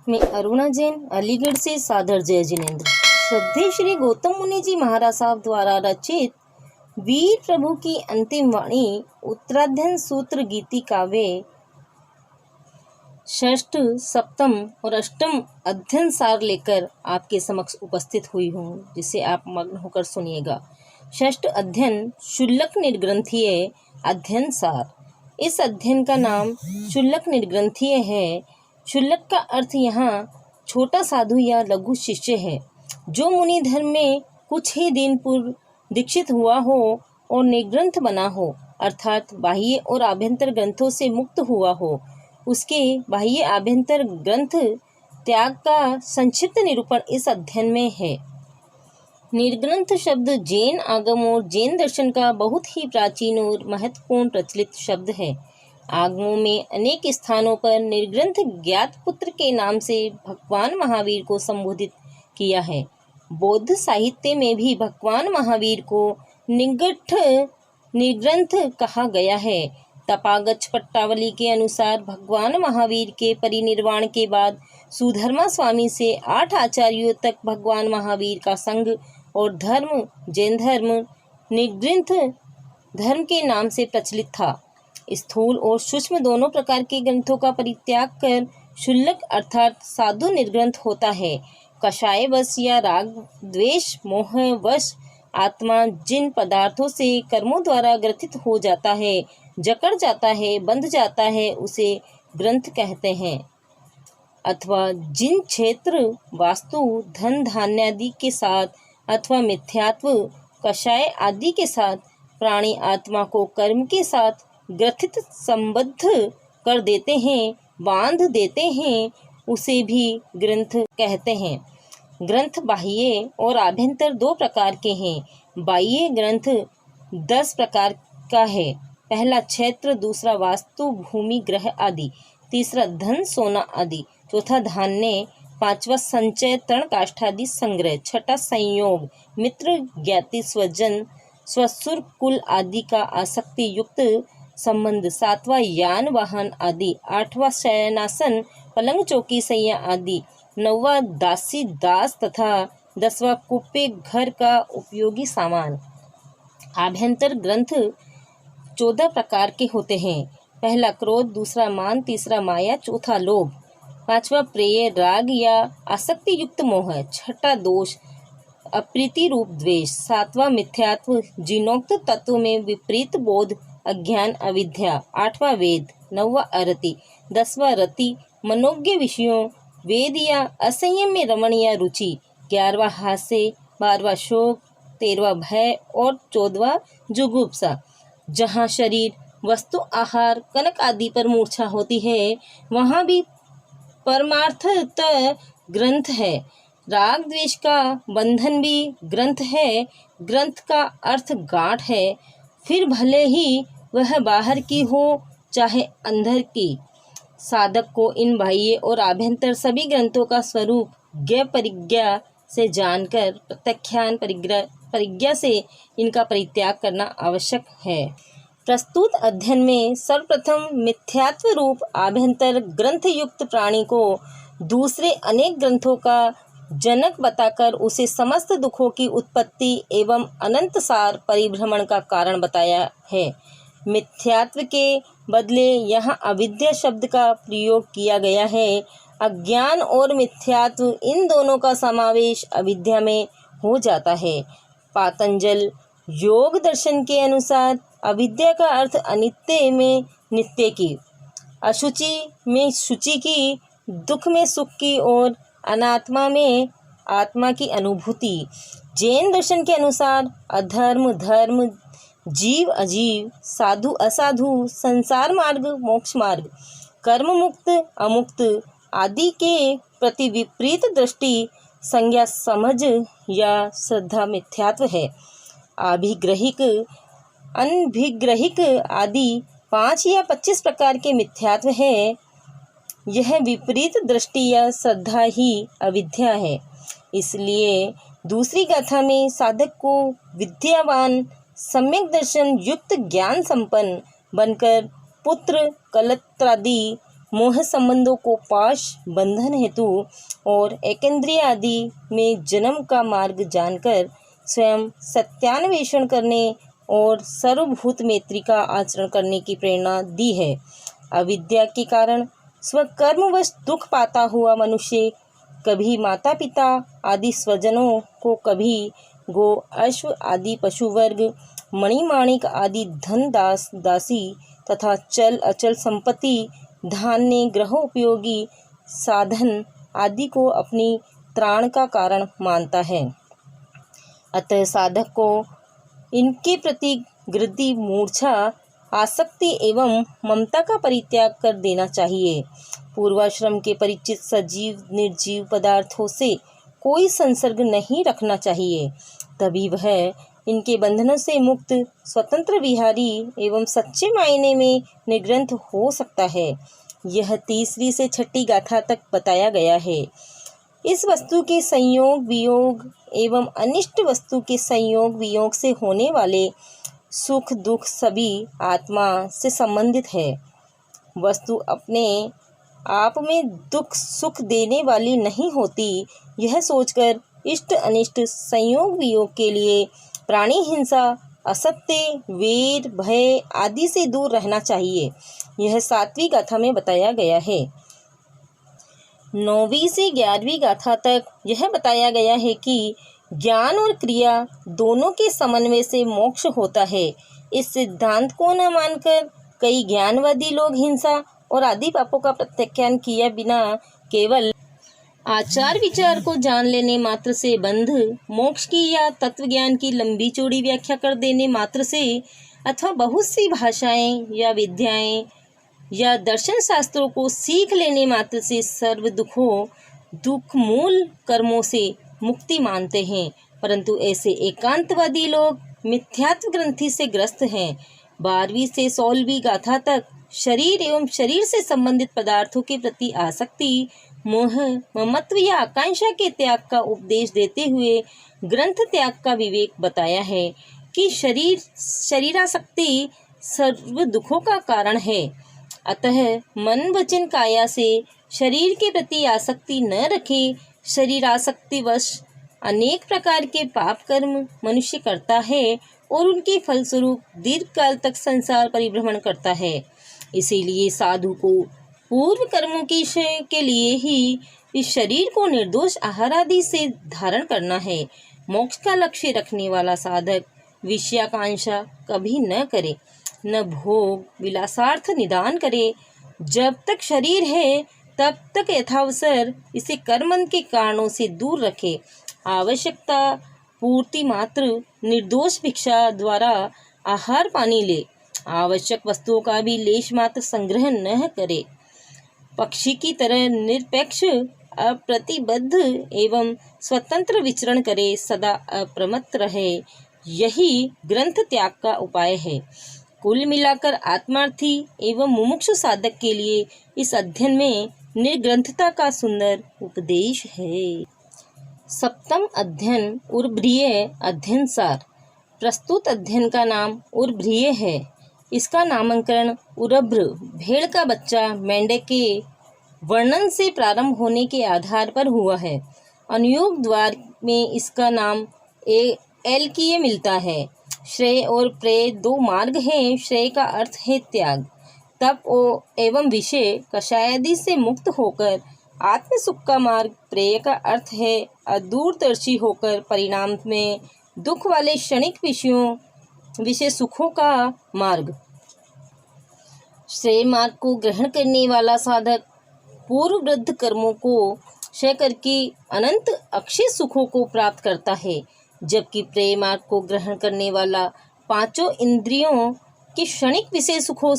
मैं अरुणा जैन, अलीगढ़ से सादर जय जिनेन्द्र। श्रद्धेय श्री गौतम मुनि जी महाराज साहब द्वारा रचित वीर प्रभु की अंतिम वाणी उत्तराध्ययन सूत्र गीति काव्य षष्ठ, सप्तम और अष्टम अध्ययन सार लेकर आपके समक्ष उपस्थित हुई हूँ, जिसे आप मग्न होकर सुनिएगा। षष्ठ अध्ययन शुल्लक निर्ग्रंथीय अध्ययन सार। इस अध्ययन का नाम शुल्लक निर्ग्रंथीय है। शुल्लक का अर्थ यहाँ छोटा साधु या लघु शिष्य है, जो मुनि धर्म में कुछ ही दिन पूर्व दीक्षित हुआ हो और निर्ग्रंथ बना हो, अर्थात बाह्य और आभ्यंतर ग्रंथों से मुक्त हुआ हो। उसके बाह्य आभ्यंतर ग्रंथ त्याग का संक्षिप्त निरूपण इस अध्ययन में है। निर्ग्रंथ शब्द जैन आगम और जैन दर्शन का बहुत ही प्राचीन और महत्वपूर्ण प्रचलित शब्द है। आगमों में अनेक स्थानों पर निर्ग्रंथ ज्ञात पुत्र के नाम से भगवान महावीर को संबोधित किया है। बौद्ध साहित्य में भी भगवान महावीर को निर्ग्रंथ कहा गया है। तपागच्छ पट्टावली के अनुसार भगवान महावीर के परिनिर्वाण के बाद सुधर्मा स्वामी से 8 आचार्यों तक भगवान महावीर का संघ और धर्म जैन धर्म निर्ग्रंथ धर्म के नाम से प्रचलित था। स्थूल और सूक्ष्म दोनों प्रकार के ग्रंथों का परित्याग कर शुल्लक अर्थात साधु निर्ग्रंथ होता है। कषाय वश या राग द्वेष मोह वश आत्मा जिन पदार्थों से कर्मों द्वारा ग्रथित हो जाता है, जकड़ जाता है, बंध जाता है, उसे ग्रंथ कहते हैं। अथवा जिन क्षेत्र वास्तु धन धान्य आदि के साथ अथवा मिथ्यात्व कषाय आदि के साथ प्राणी आत्मा को कर्म के साथ ग्रथित संबद्ध कर देते हैं, बांध देते हैं, उसे भी ग्रंथ कहते हैं। ग्रंथ बाह्य और आभ्यंतर 2 प्रकार के हैं। बाह्य ग्रंथ 10 प्रकार का है। पहला क्षेत्र, दूसरा वास्तु भूमि ग्रह आदि, तीसरा धन सोना आदि, चौथा धान्य, पांचवा संचय तृण काष्ठादि संग्रह, छठा संयोग मित्र ज्ञाति स्वजन स्वसुर कुल आदि का आसक्ति युक्त संबंध, सातवां यान वाहन आदि, आठवां शयनासन पलंग चौकी सैया आदि, नौवां दासी दास तथा 10वां कुप्पे घर का उपयोगी सामान। आभ्यंतर ग्रंथ 14 प्रकार के होते हैं। पहला क्रोध, दूसरा मान, तीसरा माया, चौथा लोभ, पांचवा प्रेय राग या आसक्ति युक्त मोह, छठा दोष अप्रीति रूप द्वेष, सातवां मिथ्यात्व जिनोक्त तत्व में विपरीत बोध अज्ञान अविद्या, आठवां वेद, नौवां अरति, 10वां रति मनोज्ञ विषयों वेद या असंयम में रमण या रुचि, 11वां हास्य, 12वां शोक, 13वां भय और 14वां जुगुप्सा। जहाँ शरीर वस्तु आहार कनक आदि पर मूर्छा होती है, वहाँ भी परमार्थत ग्रंथ है। राग द्वेष का बंधन भी ग्रंथ है। ग्रंथ का अर्थ गांठ है, फिर भले ही वह बाहर की हो चाहे अंदर की। साधक को इन बाह्य और आभ्यंतर सभी ग्रंथों का स्वरूप ज्ञ परिज्ञा से जानकर प्रत्याख्यान परिज्ञा से इनका परित्याग करना आवश्यक है। प्रस्तुत अध्ययन में सर्वप्रथम मिथ्यात्व रूप आभ्यंतर ग्रंथ युक्त प्राणी को दूसरे अनेक ग्रंथों का जनक बताकर उसे समस्त दुखों की उत्पत्ति एवं अनंत सार परिभ्रमण का कारण बताया है। मिथ्यात्व के बदले यहाँ अविद्या शब्द का प्रयोग किया गया है। अज्ञान और मिथ्यात्व इन दोनों का समावेश अविद्या में हो जाता है। पातंजल योग दर्शन के अनुसार अविद्या का अर्थ अनित्य में नित्य की, अशुचि में शुचि की, दुख में सुख की और अनात्मा में आत्मा की अनुभूति। जैन दर्शन के अनुसार अधर्म धर्म, जीव अजीव, साधु असाधु, संसार मार्ग मोक्ष मार्ग, कर्म मुक्त अमुक्त आदि के प्रति विपरीत दृष्टि संज्ञा समझ या श्रद्धा मिथ्यात्व है। अभिग्रहिक अनभिग्रहिक आदि 5 या 25 प्रकार के मिथ्यात्व है। यह विपरीत दृष्टि या श्रद्धा ही अविद्या है। इसलिए दूसरी गाथा में साधक को विद्यावान सम्यक दर्शन युक्त ज्ञान संपन्न बनकर पुत्र कलत्रादि मोह संबंधों को पाश बंधन हेतु और एकेंद्रिय आदि में जन्म का मार्ग जानकर स्वयं सत्यान्वेषण करने और सर्वभूत मैत्री का आचरण करने की प्रेरणा दी है। अविद्या के कारण स्वकर्मवश दुख पाता हुआ मनुष्य कभी माता पिता आदि स्वजनों को, कभी गो अश्व आदि पशु वर्ग, मणिमाणिक आदि धन दास दासी तथा चल अचल संपत्ति, धान्य, ग्रह उपयोगी साधन आदि को अपनी त्राण का कारण मानता है। अतः साधक को इनके प्रति गृद्धि, मूर्छा, आसक्ति एवं ममता का परित्याग कर देना चाहिए। पूर्वाश्रम के परिचित सजीव निर्जीव पदार्थों से कोई संसर्ग नहीं रखना चाहिए, तभी वह इनके बंधनों से मुक्त, स्वतंत्र विहारी एवं सच्चे मायने में निग्रंथ हो सकता है। यह 3वीं से 6ठी गाथा तक बताया गया है। इस वस्तु के संयोग वियोग एवं अनिष्ट वस्तु के संयोग वियोग से होने वाले सुख दुख सभी आत्मा से संबंधित है। वस्तु अपने आप में दुख सुख देने वाली नहीं होती, यह सोचकर इष्ट अनिष्ट संयोग वियोग के लिए प्राणी हिंसा, असत्य, वेर, भय आदि से दूर रहना चाहिए। यह 7वीं गाथा में बताया गया है। 9वीं से 11वीं गाथा तक यह बताया गया है कि ज्ञान और क्रिया दोनों के समन्वय से मोक्ष होता है। इस सिद्धांत को न मानकर कई ज्ञानवादी लोग हिंसा और आदि पापों का प्रत्याख्यान किए बिना केवल आचार विचार को जान लेने मात्र से, बंध मोक्ष की या तत्व ज्ञान की लंबी चौड़ी व्याख्या कर देने मात्र से, अथवा बहुत सी भाषाएं या विद्याएं या दर्शन शास्त्रों को सीख लेने मात्र से सर्व दुख मूल कर्मों से मुक्ति मानते हैं। परंतु ऐसे एकांतवादी लोग मिथ्यात्व ग्रंथि से ग्रस्त हैं। 12वीं से 16वीं गाथा तक शरीर एवं शरीर से संबंधित पदार्थों के प्रति आसक्ति, मोह, ममत्व या आकांक्षा के त्याग का उपदेश देते हुए ग्रंथ त्याग का विवेक बताया है कि शरीरासक्ति सर्व दुखों का कारण है। अतः मन वचन काया से शरीर के प्रति आसक्ति न रखे। शरीरासक्तिवश अनेक प्रकार के पाप कर्म मनुष्य करता है और उनके फलस्वरूप दीर्घ काल तक संसार परिभ्रमण करता है। इसीलिए साधु को पूर्व कर्मों के लिए ही इस शरीर को निर्दोष आहार आदि से धारण करना है। मोक्ष का लक्ष्य रखने वाला साधक विषयाकांक्षा कभी न करे, न भोग विलासार्थ निदान करे। जब तक शरीर है तब तक यथावसर इसे कर्मंद के कारणों से दूर रखे। आवश्यकता पूर्ति मात्र निर्दोष भिक्षा द्वारा आहार पानी ले। आवश्यक वस्तुओं का भी लेश मात्र संग्रह न करे। पक्षी की तरह निरपेक्ष, अप्रतिबद्ध एवं स्वतंत्र विचरण करे, सदा अप्रमत्त रहे। यही ग्रंथ त्याग का उपाय है। कुल मिलाकर आत्मार्थी एवं मुमुक्षु साधक के लिए इस अध्ययन में निर्ग्रंथता का सुंदर उपदेश है। 7वां अध्ययन उर्भ्रिय अध्ययन सार। प्रस्तुत अध्ययन का नाम उर्भ्रिय है। इसका नामकरण उरभ्र भेड़ का बच्चा मेंढक के वर्णन से प्रारंभ होने के आधार पर हुआ है। अनुयोग द्वार में इसका नाम एलकीय मिलता है। श्रेय और प्रेय 2 मार्ग हैं। श्रेय का अर्थ है त्याग, तप एवं विषय कषायादि से मुक्त होकर आत्म सुख का मार्ग। प्रेय का अर्थ है अदूरदर्शी होकर परिणाम में दुख वाले क्षणिक विषय सुखों का मार्ग। श्रेय मार्ग को ग्रहण करने वाला साधक पूर्ववृद्ध कर्मों को क्षय करके अनंत अक्षय सुखों को प्राप्त करता है, जबकि प्रेय मार्ग को ग्रहण करने वाला 5 इंद्रियों के क्षणिक विषय सुखों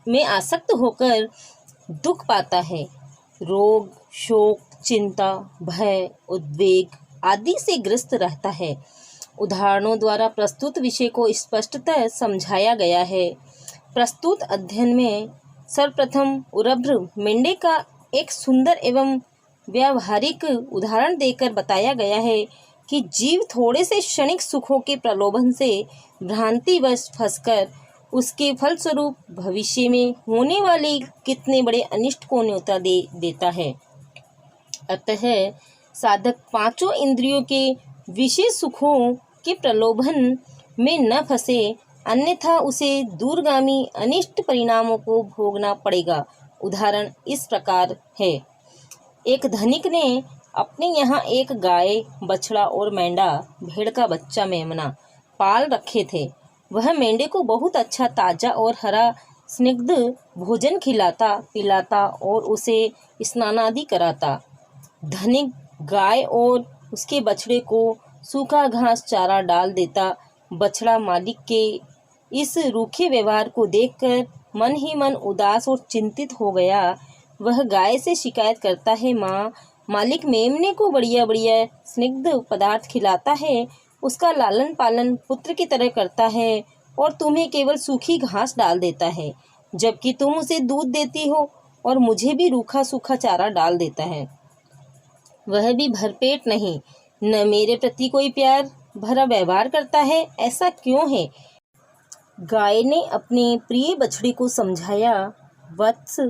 में आसक्त होकर दुख पाता है। रोग, शोक, चिंता, भय, उद्वेग आदि से ग्रस्त रहता है। उदाहरणों द्वारा प्रस्तुत विषय को स्पष्टतः समझाया गया है। प्रस्तुत अध्ययन में सर्वप्रथम उरभ्र मेंढे का एक सुंदर एवं व्यावहारिक उदाहरण देकर बताया गया है कि जीव थोड़े से क्षणिक सुखों के प्रलोभन से भ्रांतिवश फंसकर उसके फलस्वरूप भविष्य में होने वाले कितने बड़े अनिष्ट को न्योता दे देता है। अतः साधक पांचों इंद्रियों के विशेष सुखों के प्रलोभन में न फंसे, अन्यथा उसे दूरगामी अनिष्ट परिणामों को भोगना पड़ेगा। उदाहरण इस प्रकार है। एक धनिक ने अपने यहाँ एक गाय, बछड़ा और मेंढा, भेड़ का बच्चा मेमना पाल रखे थे। वह मेंढे को बहुत अच्छा ताजा और हरा स्निग्ध भोजन खिलाता पिलाता और उसे स्नान आदि कराता। धनिक गाय और उसके बछड़े को सूखा घास चारा डाल देता। बछड़ा मालिक के इस रूखे व्यवहार को देखकर मन ही मन उदास और चिंतित हो गया। वह गाय से शिकायत करता है, माँ, मालिक मेमने को बढ़िया बढ़िया स्निग्ध पदार्थ खिलाता है, उसका लालन पालन पुत्र की तरह करता है और तुम्हें केवल सूखी घास डाल देता है, जबकि तुम उसे दूध देती हो और मुझे भी रूखा सूखा चारा डाल देता है। वह भी भरपेट नहीं, न मेरे प्रति कोई प्यार भरा व्यवहार करता है, ऐसा क्यों है? गाय ने अपने प्रिय बछड़े को समझाया, वत्स,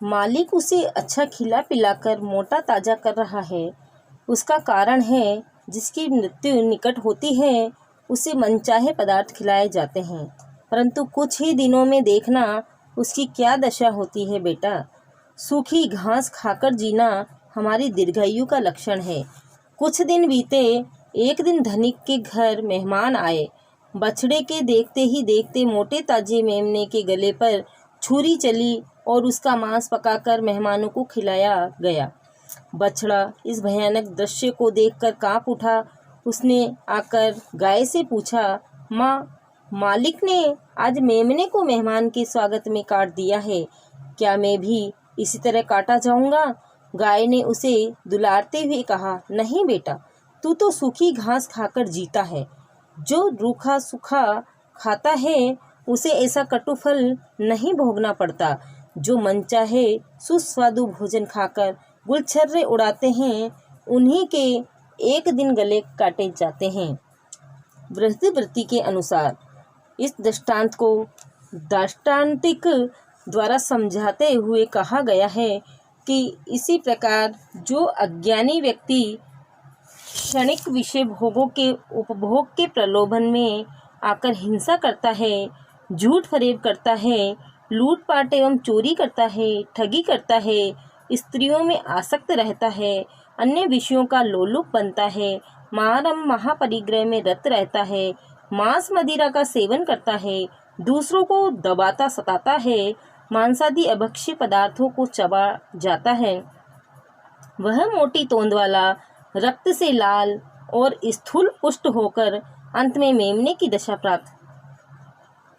मालिक उसे अच्छा खिला पिलाकर मोटा ताजा कर रहा है। उसका कारण है, जिसकी मृत्यु निकट होती है उसे मनचाहे पदार्थ खिलाए जाते हैं, परंतु कुछ ही दिनों में देखना उसकी क्या दशा होती है। बेटा, सूखी घास खाकर जीना हमारी दीर्घायु का लक्षण है। कुछ दिन बीते। एक दिन धनिक के घर मेहमान आए। बछड़े के देखते ही देखते मोटे ताजे मेमने के गले पर छुरी चली और उसका मांस पकाकर मेहमानों को खिलाया गया। बछड़ा इस भयानक दृश्य को देखकर कांप उठा। उसने आकर गाय से पूछा, माँ, मालिक ने आज मेमने को मेहमान के स्वागत में काट दिया है, क्या मैं भी इसी तरह काटा जाऊंगा? गाय ने उसे दुलारते हुए कहा, नहीं बेटा, तू तो सूखी घास खाकर जीता है। जो रूखा सूखा खाता है उसे ऐसा कटु फल नहीं भोगना पड़ता। जो मनचाहे सुस्वादु भोजन खाकर गुलछर्रे उड़ाते हैं, उन्हीं के एक दिन गले काटे जाते हैं। बृहस्पति के अनुसार इस दृष्टांत को दाष्टान्तिक द्वारा समझाते हुए कहा गया है कि इसी प्रकार जो अज्ञानी व्यक्ति क्षणिक विषय भोगों के उपभोग के प्रलोभन में आकर हिंसा करता है, झूठ फरेब करता है, लूटपाट एवं चोरी करता है, ठगी करता है, स्त्रियों में आसक्त रहता है, अन्य विषयों का लोलुप बनता है, मारम महापरिग्रह में रत रहता है, मांस मदिरा का सेवन करता है, दूसरों को दबाता सताता है, मांसादि अभक्ष्य पदार्थों को चबा जाता है, वह मोटी तोंद वाला, रक्त से लाल और स्थूल पुष्ट होकर अंत में मेमने की दशा प्राप्त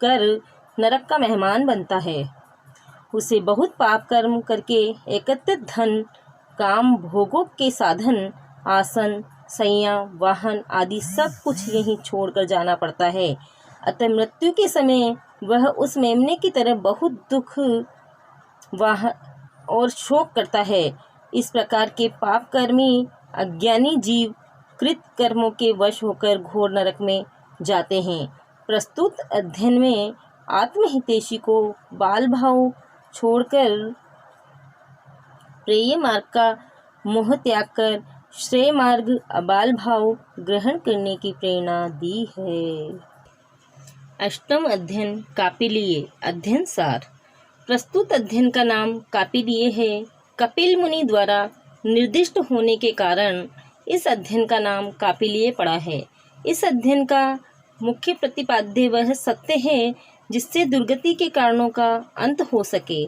कर नरक का मेहमान बनता है। उसे बहुत पाप कर्म करके एकत्रित धन, काम, भोगों के साधन, आसन, सैया, वाहन आदि सब कुछ यहीं छोड़कर जाना पड़ता है। अतः मृत्यु के समय वह उस मेमने की तरह बहुत दुख वाह और शोक करता है। इस प्रकार के पाप कर्मी अज्ञानी जीव कृत कर्मों के वश होकर घोर नरक में जाते हैं। प्रस्तुत अध्ययन में आत्महितैषी को बाल भाव छोड़कर प्रेय मार्ग का मोह त्याग कर श्रेय मार्ग अबाल भाव ग्रहण करने की प्रेरणा दी है। अष्टम अध्ययन कापिलीय अध्ययन सार। प्रस्तुत अध्ययन का नाम कापिलीय है। कपिल मुनि द्वारा निर्दिष्ट होने के कारण इस अध्ययन का नाम कापिलीय पड़ा है। इस अध्ययन का मुख्य प्रतिपाद्य वह सत्य है जिससे दुर्गति के कारणों का अंत हो सके।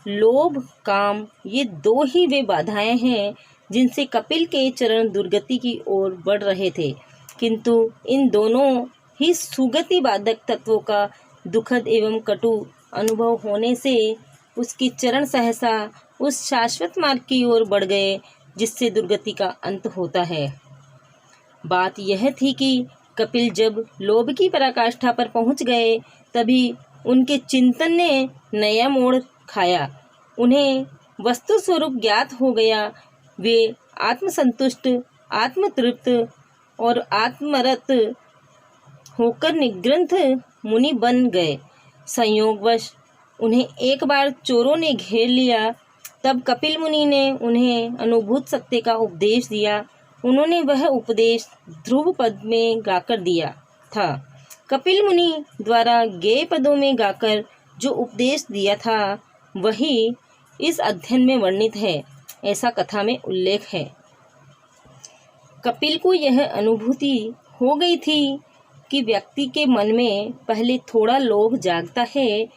लोभ, काम, ये दो ही वे बाधाएं हैं जिनसे कपिल के चरण दुर्गति की ओर बढ़ रहे थे, किंतु इन दोनों ही सुगति बाधक तत्वों का दुखद एवं कटु अनुभव होने से उसकी चरण सहसा उस शाश्वत मार्ग की ओर बढ़ गए जिससे दुर्गति का अंत होता है। बात यह थी कि कपिल जब लोभ की पराकाष्ठा पर पहुंच गए तभी उनके चिंतन ने नया मोड़ खाया। उन्हें वस्तु स्वरूप ज्ञात हो गया। वे आत्मसंतुष्ट, आत्मतृप्त और आत्मरत होकर निग्रंथ मुनि बन गए। संयोगवश उन्हें एक बार चोरों ने घेर लिया। तब कपिल मुनि ने उन्हें अनुभूत सत्य का उपदेश दिया। उन्होंने वह उपदेश ध्रुव पद में गाकर दिया था। कपिल मुनि द्वारा गेय पदों में गाकर जो उपदेश दिया था वही इस अध्ययन में वर्णित है, ऐसा कथा में उल्लेख है। कपिल को यह अनुभूति हो गई थी कि व्यक्ति के मन में पहले थोड़ा लोभ जागता है,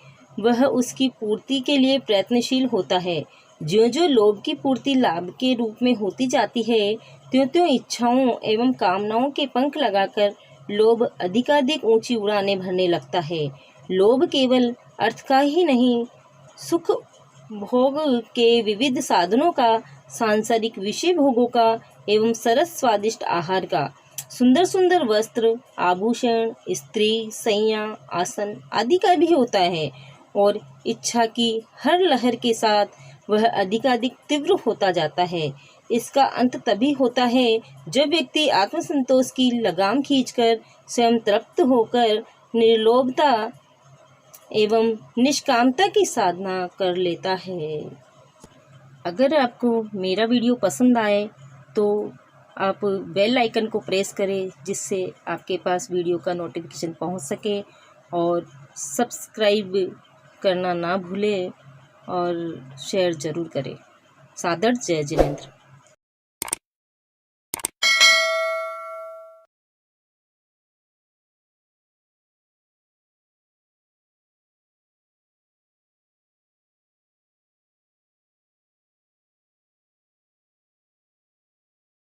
वह उसकी पूर्ति के लिए प्रयत्नशील होता है। ज्यों-ज्यों लोभ की पूर्ति लाभ के रूप में होती जाती है, त्यों-त्यों इच्छाओं एवं कामनाओं के पंख लगाकर लोभ अधिकाधिक ऊंची उड़ानें भरने लगता है। लोभ केवल अर्थ का ही नहीं, सुख भोग के विविध साधनों का, सांसारिक विषय भोगों का एवं सरस स्वादिष्ट आहार का, सुंदर सुंदर वस्त्र, आभूषण, स्त्री, सैया, आसन आदि का भी होता है। और इच्छा की हर लहर के साथ वह अधिकाधिक तीव्र होता जाता है। इसका अंत तभी होता है जब व्यक्ति आत्मसंतोष की लगाम खींचकर स्वयं तृप्त होकर निर्लोभता एवं निष्कामता की साधना कर लेता है। अगर आपको मेरा वीडियो पसंद आए तो आप बेल आइकन को प्रेस करें, जिससे आपके पास वीडियो का नोटिफिकेशन पहुंच सके, और सब्सक्राइब करना ना भूलें और शेयर ज़रूर करें। सादर जय जिनेंद्र।